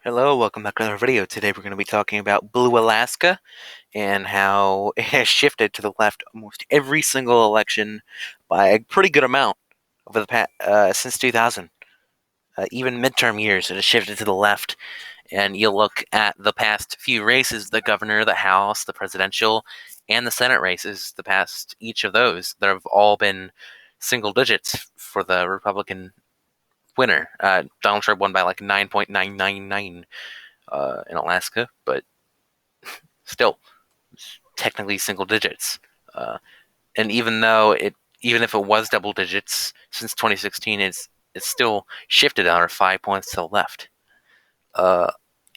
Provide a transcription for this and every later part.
Hello, welcome back to another video. Today we're going to be talking about Blue Alaska and how it has shifted to the left almost every single election by a pretty good amount over the past since 2000. Even midterm years, it has shifted to the left. And you look at the past few races: the governor, the House, the presidential, and the Senate races. The past each of those, there have all been single digits for the Republican winner. Donald Trump won by like 9.999 in Alaska, but still, technically single digits. Uh, and even if it was double digits since 2016, it's still shifted another 5 points to the left. Uh,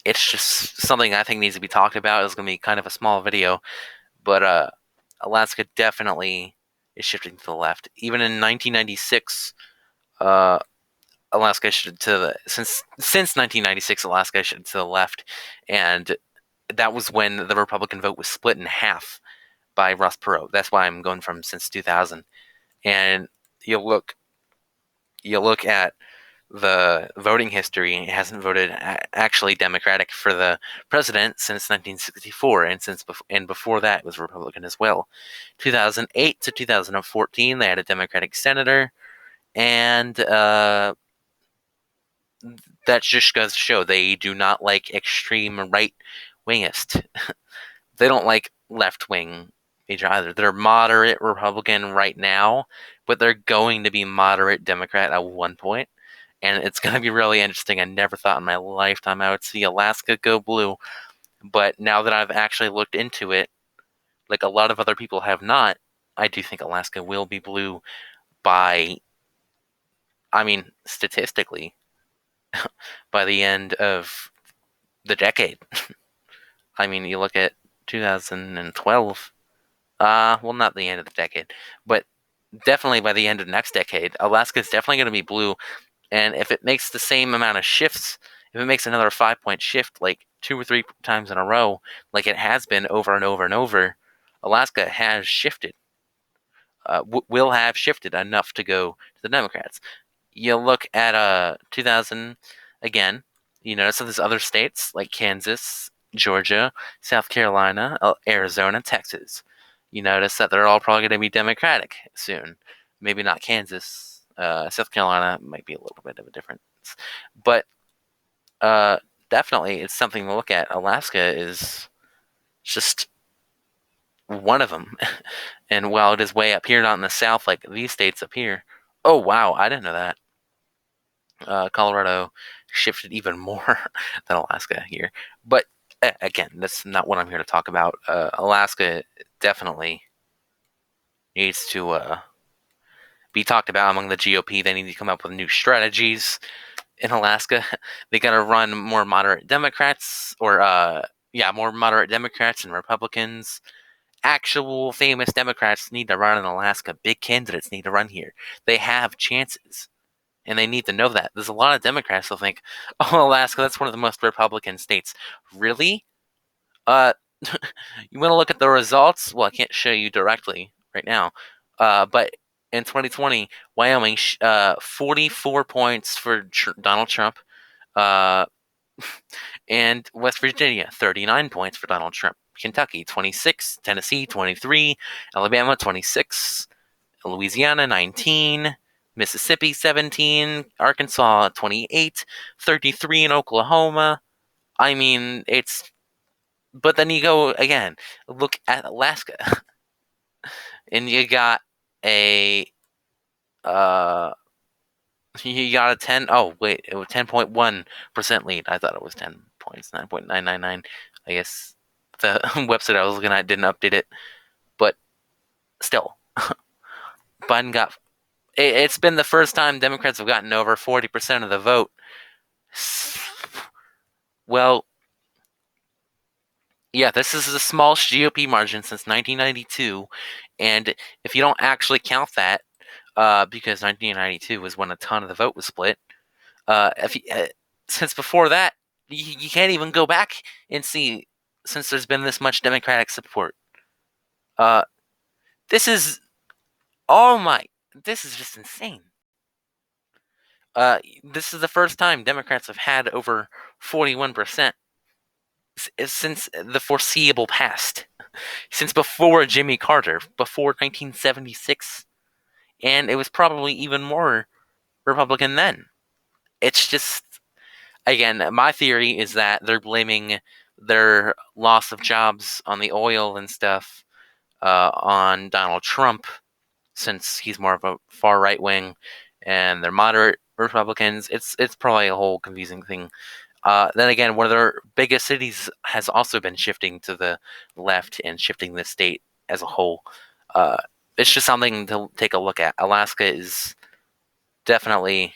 it's just something I think needs to be talked about. It's going to be kind of a small video, but Alaska definitely is shifting to the left. Even in 1996, uh, Alaska shifted to the since 1996, Alaska shifted to the left, and that was when the Republican vote was split in half by Ross Perot. That's why I'm going from since 2000. And you look you look at the voting history, it hasn't voted actually Democratic for the president since 1964, and before that it was Republican as well. 2008 to 2014, they had a Democratic senator, and that just goes to show they do not like extreme right wingist. They don't like left wing major either. They're moderate Republican right now, but they're going to be moderate Democrat at one point, and it's going to be really interesting. I never thought in my lifetime I would see Alaska go blue, but now that I've actually looked into it, like a lot of other people have not, I do think Alaska will be blue by, I mean, statistically, by the end of the decade. I mean, you look at 2012. Well, not the end of the decade, but definitely by the end of next decade, Alaska is definitely going to be blue. And if it makes the same amount of shifts, if it makes another 5 point shift like 2 or 3 times in a row, like it has been over and over and over, Alaska has shifted. Will have shifted enough to go to the Democrats. You look at 2000 again. You notice that there's other states like Kansas, Georgia, South Carolina, Arizona, Texas. You notice that they're all probably going to be Democratic soon. Maybe not Kansas. South Carolina might be a little bit of a difference, but uh, definitely it's something to look at. Alaska is just one of them, and while it is way up here, not in the south like these states up here. Oh wow, I didn't know that. Colorado shifted even more than Alaska here. But again, that's not what I'm here to talk about. Alaska definitely needs to be talked about among the GOP. They need to come up with new strategies in Alaska. They got to run more moderate Democrats, or more moderate Democrats and Republicans. Actual famous Democrats need to run in Alaska. Big candidates need to run here. They have chances, and they need to know that. There's a lot of Democrats who think, "Oh, Alaska, that's one of the most Republican states." Really? Uh, you want to look at the results? Well, I can't show you directly right now, but in 2020, Wyoming, 44 points for Donald Trump, uh, and West Virginia, 39 points for Donald Trump. Kentucky, 26, Tennessee, 23, Alabama, 26, Louisiana 19, Mississippi 17, Arkansas 28, 33 in Oklahoma. I mean, but then you go again, look at Alaska, and you got a, uh, you got a 10, oh, wait, it was 10.1% lead. I thought it was 10 points, 9.999. I guess the website I was looking at didn't update it, but still, Biden got, it's been the first time Democrats have gotten over 40% of the vote. Well, yeah, this is the smallest GOP margin since 1992, and if you don't actually count that, because 1992 was when a ton of the vote was split. If you, since before that, you can't even go back and see since there's been this much Democratic support. Uh, this is oh my, this is just insane. This is the first time Democrats have had over 41% since the foreseeable past, since before Jimmy Carter, before 1976, and it was probably even more Republican then. It's just, again, my theory is that they're blaming their loss of jobs on the oil and stuff on Donald Trump, since he's more of a far right wing, and they're moderate Republicans. It's probably a whole confusing thing. Then again, one of their biggest cities has also been shifting to the left and shifting the state as a whole. Uh, it's just something to take a look at. Alaska is definitely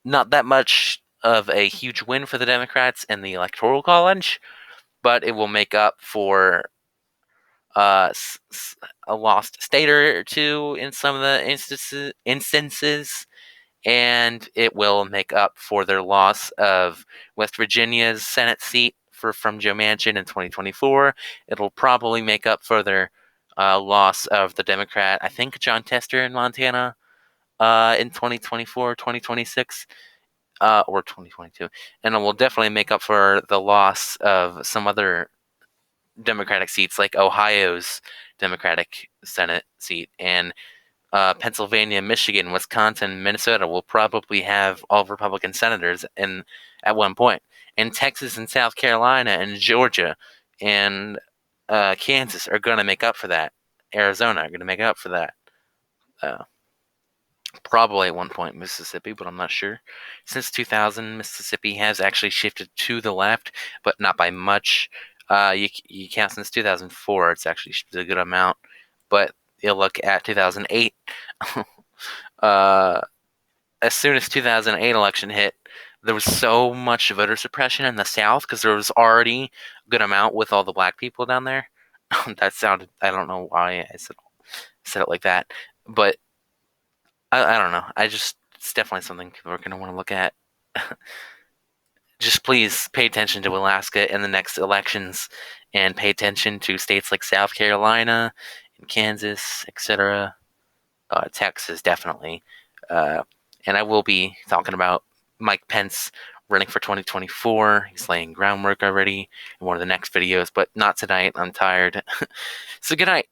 not that much of a huge win for the Democrats in the Electoral College, but it will make up for a lost state or two in some of the instances, and it will make up for their loss of West Virginia's Senate seat from Joe Manchin in 2024. It'll probably make up for their loss of the Democrat, I think, John Tester in Montana in 2024, 2026. Or 2022, and it will definitely make up for the loss of some other Democratic seats, like Ohio's Democratic Senate seat, and Pennsylvania, Michigan, Wisconsin, Minnesota will probably have all Republican senators in at one point, and Texas and South Carolina and Georgia and Kansas are going to make up for that. Arizona are going to make up for that. Uh, Probably at one point Mississippi, but I'm not sure. Since 2000, Mississippi has actually shifted to the left, but not by much. You count since 2004, it's actually shifted a good amount. But you look at 2008. uh, as soon as 2008 election hit, there was so much voter suppression in the South because there was already a good amount with all the black people down there. That sounded, I don't know why I said it like that, but I don't know. It's definitely something people are going to want to look at. Just please pay attention to Alaska in the next elections, and pay attention to states like South Carolina and Kansas, etc. Texas, definitely. Uh, and I will be talking about Mike Pence running for 2024. He's laying groundwork already in one of the next videos, but not tonight. I'm tired. So good night.